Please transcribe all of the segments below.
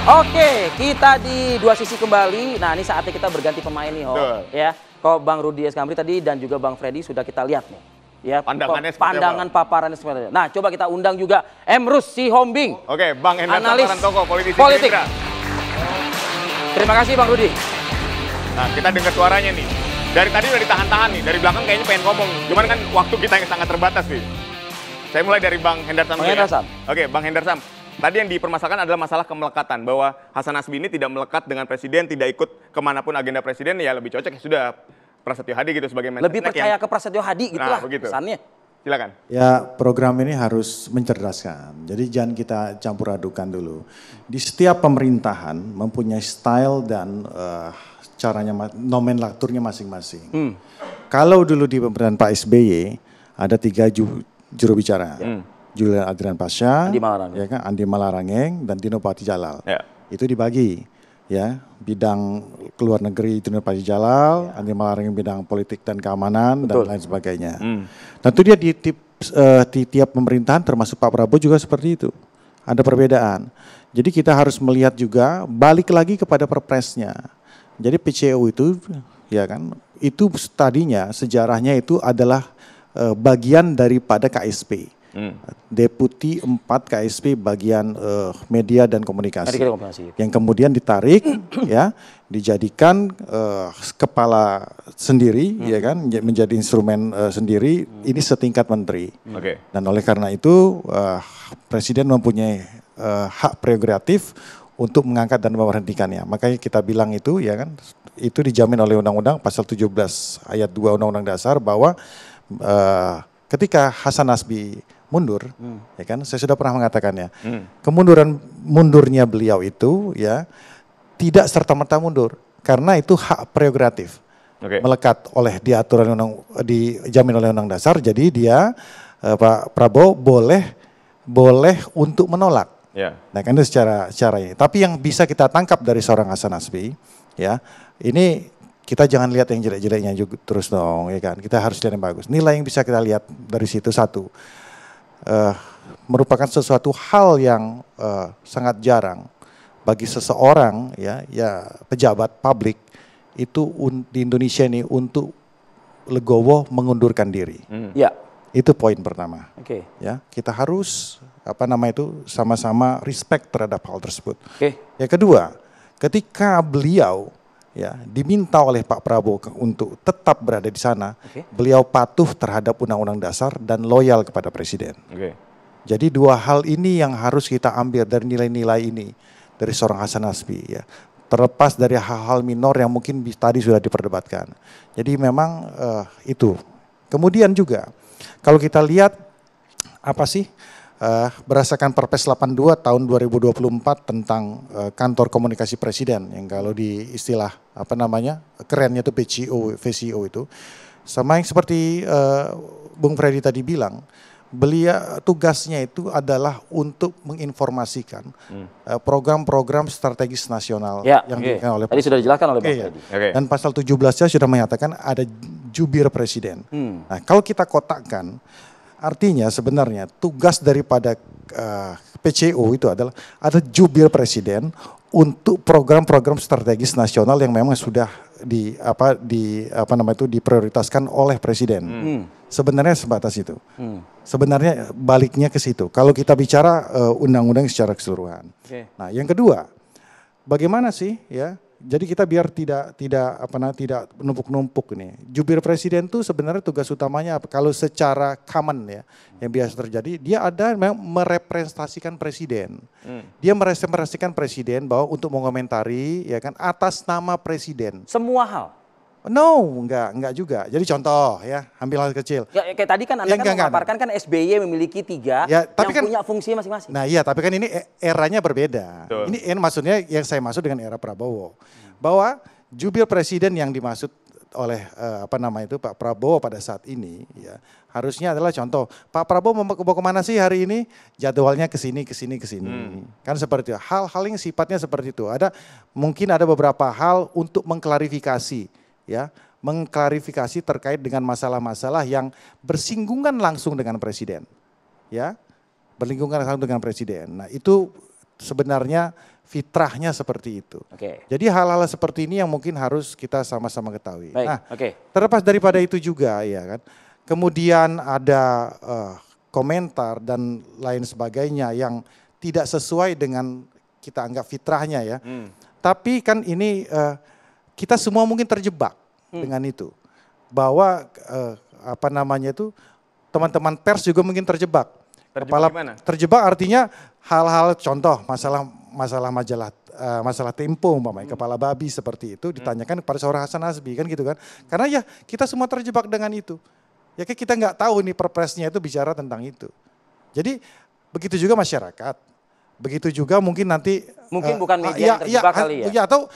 Oke, kita di dua sisi kembali. Nah, ini saatnya kita berganti pemain nih, ya. Kok Bang Rudi Eskamri tadi dan juga Bang Freddy sudah kita lihat nih. Ya, pandangan paparannya seperti itu. Nah, coba kita undang juga Emrus Sihombing. Oke, Bang Hendar Toko, politisi politik. Gerindra. Terima kasih Bang Rudi. Nah, kita dengar suaranya nih. Dari tadi udah ditahan-tahan nih, dari belakang kayaknya pengen ngomong. Cuman kan waktu kita yang sangat terbatas nih. Saya mulai dari Bang Hendar Sam. Oke, Bang Hendar Sam. Tadi yang dipermasalahkan adalah masalah kemelekatan, bahwa Hasan Nasbi ini tidak melekat dengan presiden, tidak ikut kemanapun agenda presiden, ya lebih cocok ya sudah Prasetyo Hadi gitu sebagai Menristek. Lebih percaya ke Prasetyo Hadi gitu lah kesannya. Silakan. Ya, program ini harus mencerdaskan. Jadi jangan kita campur adukan dulu. Di setiap pemerintahan mempunyai style dan caranya, nomenklaturnya masing-masing. Kalau dulu di pemerintahan Pak SBY ada 3 juru bicara. Julian Adrian Pasha, ya kan, Andi Malarangeng, dan Dino Patijalal. Itu dibagi, ya, bidang keluar negeri Dino Patijalal, Andi Malarangeng bidang politik dan keamanan, dan lain sebagainya. Tentu dia di tiap pemerintahan termasuk Pak Prabowo juga seperti itu. Ada perbedaan. Jadi kita harus melihat juga, balik lagi kepada perpresnya. Jadi PCO itu, ya kan, itu tadinya sejarahnya itu adalah bagian daripada KSP. Deputi 4 KSP bagian media dan komunikasi. Yang kemudian ditarik ya, dijadikan kepala sendiri ya kan, menjadi instrumen sendiri, ini setingkat menteri. Dan oleh karena itu presiden mempunyai hak prerogatif untuk mengangkat dan memberhentikannya. Makanya kita bilang itu ya kan, itu dijamin oleh undang-undang pasal 17 ayat 2 Undang-Undang Dasar bahwa ketika Hasan Nasbi mundur, ya kan, saya sudah pernah mengatakannya, mundurnya beliau itu ya tidak serta-merta mundur, karena itu hak prerogatif, melekat oleh diatur dijamin oleh Undang Dasar, jadi dia Pak Prabowo boleh untuk menolak. Nah kan itu secara ini. Tapi yang bisa kita tangkap dari seorang Hasan Nasbi, ya ini kita jangan lihat yang jelek-jeleknya juga terus dong, ya kan. Kita harus lihat yang bagus. Nilai yang bisa kita lihat dari situ satu. Merupakan sesuatu hal yang sangat jarang bagi seseorang ya pejabat publik itu di Indonesia ini untuk legowo mengundurkan diri. Itu poin pertama. Ya, kita harus sama-sama respect terhadap hal tersebut. Yang kedua, ketika beliau ya diminta oleh Pak Prabowo untuk tetap berada di sana, beliau patuh terhadap Undang-Undang Dasar dan loyal kepada Presiden. Jadi 2 hal ini yang harus kita ambil dari nilai-nilai ini dari seorang Hasan Nasbi ya. Terlepas dari hal-hal minor yang mungkin tadi sudah diperdebatkan. Jadi memang itu. Kemudian juga kalau kita lihat berdasarkan Perpres 82 tahun 2024 tentang kantor komunikasi presiden, yang kalau di istilah kerennya itu VCO itu, sama yang seperti Bung Freddy tadi bilang, beliau tugasnya itu adalah untuk menginformasikan program-program strategis nasional yang diberikan oleh tadi sudah dijelaskan oleh Bang Freddy. Dan pasal 17-nya sudah menyatakan ada jubir presiden. Nah, kalau kita kotakkan, artinya sebenarnya tugas daripada PCO itu adalah ada jubir presiden untuk program-program strategis nasional yang memang sudah diprioritaskan oleh presiden. Sebenarnya sebatas itu. Sebenarnya baliknya ke situ. Kalau kita bicara undang-undang secara keseluruhan. Nah, yang kedua, bagaimana sih ya? Jadi kita biar tidak numpuk-numpuk nih. Jubir presiden tuh sebenarnya tugas utamanya kalau secara common ya, yang biasa terjadi, dia ada memang merepresentasikan presiden. Dia merepresentasikan presiden bahwa untuk mengomentari ya kan atas nama presiden. Semua hal. No, enggak juga. Jadi contoh ya, ambil hal kecil. Ya, kayak tadi kan Anda memaparkan kan SBY memiliki 3 yang punya fungsi masing-masing. Nah iya, tapi kan ini eranya berbeda. Ini maksudnya yang saya maksud dengan era Prabowo. Bahwa jubir presiden yang dimaksud oleh Pak Prabowo pada saat ini ya, harusnya adalah contoh, Pak Prabowo mau kemana sih hari ini? Jadwalnya kesini. Kan seperti itu. Hal-hal yang sifatnya seperti itu. Mungkin ada beberapa hal untuk mengklarifikasi. Ya, mengklarifikasi terkait dengan masalah-masalah yang bersinggungan langsung dengan presiden. Ya, berlingkungan langsung dengan presiden. Nah, itu sebenarnya fitrahnya seperti itu. Jadi hal-hal seperti ini yang mungkin harus kita sama-sama ketahui. Nah, terlepas daripada itu juga ya kan, kemudian ada komentar dan lain sebagainya yang tidak sesuai dengan kita anggap fitrahnya ya. Tapi kan ini kita semua mungkin terjebak dengan itu. Bahwa apa namanya itu, teman-teman pers juga mungkin terjebak. Terjebak artinya hal-hal contoh masalah masalah Tempo umpamanya, kepala babi seperti itu ditanyakan kepada seorang Hasan Nasbi kan gitu kan. Karena ya kita semua terjebak dengan itu. Ya kita nggak tahu nih perpresnya itu bicara tentang itu. Jadi begitu juga masyarakat. Begitu juga mungkin nanti bukan media yang terjebak kali ya. Atau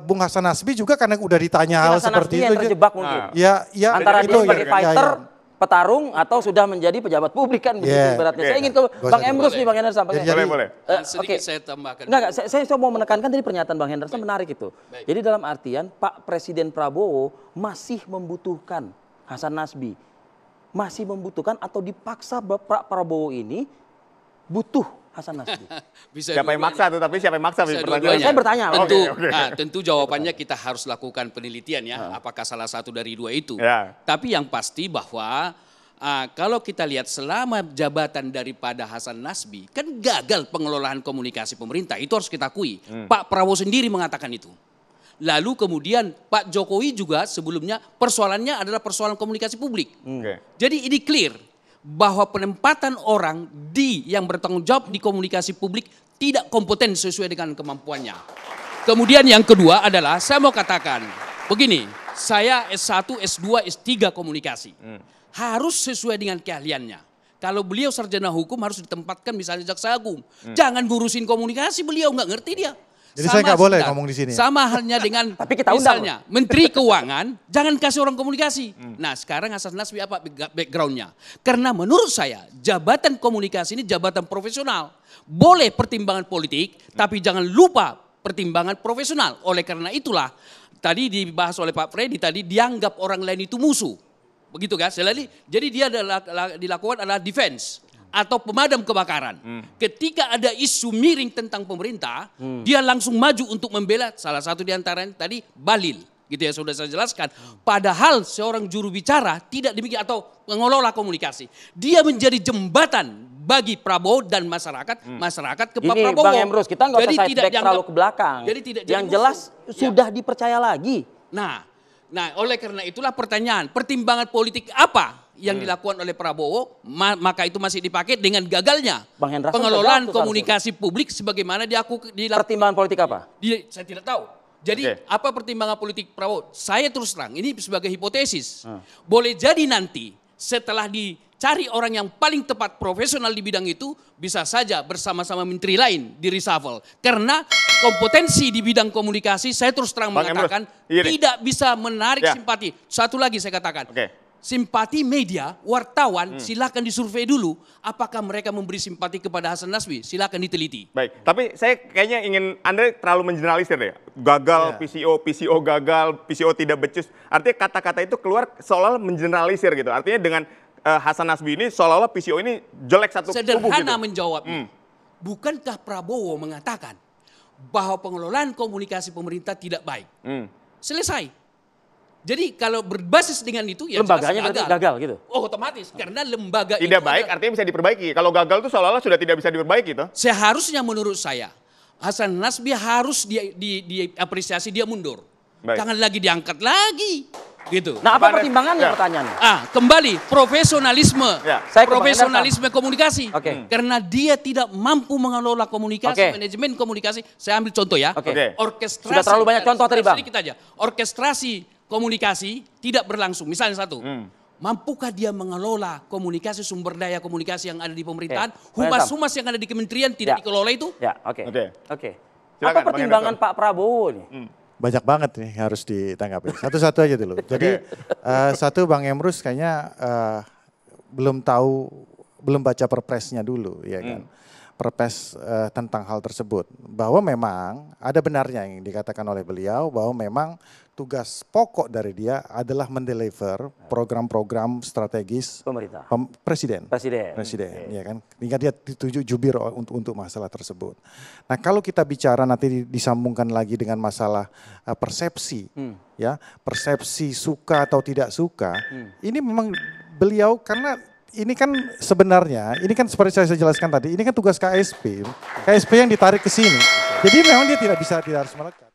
Bung Hasan Nasbi juga karena udah ditanya hal seperti itu. Yang terjebak mungkin. Antara dia sebagai fighter, petarung, atau sudah menjadi pejabat publik kan begitu beratnya. Saya ingin ke Bang Emrus nih, Bang Hendarsam. Boleh. Sedikit saya tambahkan. Saya mau menekankan tadi pernyataan Bang Hendarsam menarik itu. Jadi dalam artian Pak Presiden Prabowo masih membutuhkan Hasan Nasbi. Masih membutuhkan atau dipaksa Pak Prabowo ini butuh Hasan Nasbi. Siapa yang maksa tuh, tapi siapa yang maksa? Saya bertanya. Tentu jawabannya kita harus lakukan penelitian ya, apakah salah satu dari dua itu. Tapi yang pasti bahwa kalau kita lihat selama jabatan daripada Hasan Nasbi, kan gagal pengelolaan komunikasi pemerintah, itu harus kita akui. Pak Prabowo sendiri mengatakan itu. Lalu kemudian Pak Jokowi juga sebelumnya persoalannya adalah persoalan komunikasi publik. Jadi ini clear bahwa penempatan orang yang bertanggung jawab di komunikasi publik tidak kompeten sesuai dengan kemampuannya. Kemudian yang kedua adalah saya mau katakan begini, saya S1, S2, S3 komunikasi. Harus sesuai dengan keahliannya. Kalau beliau sarjana hukum harus ditempatkan misalnya jaksa agung. Jangan ngurusin komunikasi, beliau nggak ngerti dia. Jadi saya nggak boleh ngomong di sini. Sama halnya dengan misalnya Menteri Keuangan, jangan kasih orang komunikasi. Nah sekarang Hasan Nasbi apa backgroundnya? Karena menurut saya jabatan komunikasi ini jabatan profesional. Boleh pertimbangan politik, tapi jangan lupa pertimbangan profesional. Oleh karena itulah tadi dibahas oleh Pak Freddy tadi dianggap orang lain itu musuh. Begitu kan? Jadi dia dilakukan adalah defense. Atau pemadam kebakaran. Ketika ada isu miring tentang pemerintah, dia langsung maju untuk membela salah satu di antaranya tadi Balil. Gitu ya sudah saya jelaskan. Padahal seorang juru bicara tidak demikian atau mengelola komunikasi. Dia menjadi jembatan bagi Prabowo dan masyarakat ke Pak Prabowo. Bang Emrus, kita nggak usah side back terlalu ke belakang. Jadi tidak yang jelas sudah dipercaya lagi. Nah, oleh karena itulah pertanyaan, pertimbangan politik apa yang dilakukan oleh Prabowo, maka itu masih dipakai dengan gagalnya pengelolaan komunikasi publik sebagaimana dilakukan. Pertimbangan politik apa? Saya tidak tahu. Jadi apa pertimbangan politik Prabowo? Saya terus terang, ini sebagai hipotesis. Boleh jadi nanti setelah dicari orang yang paling tepat profesional di bidang itu, bisa saja bersama-sama menteri lain di reshuffle. Karena kompetensi di bidang komunikasi, saya terus terang mengatakan tidak bisa menarik simpati. Satu lagi saya katakan. Simpati media, wartawan, silakan disurvei dulu. Apakah mereka memberi simpati kepada Hasan Nasbi? Silakan diteliti. Baik, tapi saya kayaknya ingin Anda terlalu mengeneralisir deh. Gagal PCO gagal, PCO tidak becus. Artinya kata-kata itu keluar seolah-olah mengeneralisir gitu. Artinya dengan Hasan Nasbi ini seolah-olah PCO ini jelek satu kubu gitu. Sederhana menjawabnya. Bukankah Prabowo mengatakan bahwa pengelolaan komunikasi pemerintah tidak baik? Selesai. Jadi kalau berbasis dengan itu ya lembaganya berarti gagal gitu. Oh, otomatis karena lembaga tidak baik artinya bisa diperbaiki. Kalau gagal itu seolah-olah sudah tidak bisa diperbaiki toh. Seharusnya menurut saya Hasan Nasbi harus diapresiasi dia mundur. Jangan lagi diangkat lagi. Gitu. Nah, apa pertimbangannya pertanyaannya? Kembali profesionalisme. Profesionalisme komunikasi. Karena dia tidak mampu mengelola komunikasi, manajemen komunikasi. Saya ambil contoh ya. Orkestrasi. Sudah terlalu banyak contoh tadi, Bang. Sedikit aja. Orkestrasi komunikasi tidak berlangsung. Misalnya satu, mampukah dia mengelola komunikasi, sumber daya komunikasi yang ada di pemerintahan, humas-humas yang ada di kementerian tidak dikelola itu? Apa pertimbangan Pak Prabowo nih? Banyak banget nih harus ditanggapi. Satu-satu aja dulu. Jadi satu Bang Emrus kayaknya belum baca perpresnya dulu, ya kan. Perpres tentang hal tersebut. Bahwa memang ada benarnya yang dikatakan oleh beliau bahwa memang tugas pokok dari dia adalah mendeliver program-program strategis pemerintah. Presiden, ya kan. Hingga dia dituju jubir untuk masalah tersebut. Nah, kalau kita bicara nanti disambungkan lagi dengan masalah persepsi, ya, persepsi suka atau tidak suka, ini memang beliau karena ini kan sebenarnya, ini kan seperti saya jelaskan tadi, ini kan tugas KSP yang ditarik ke sini. Jadi memang dia tidak harus melekat.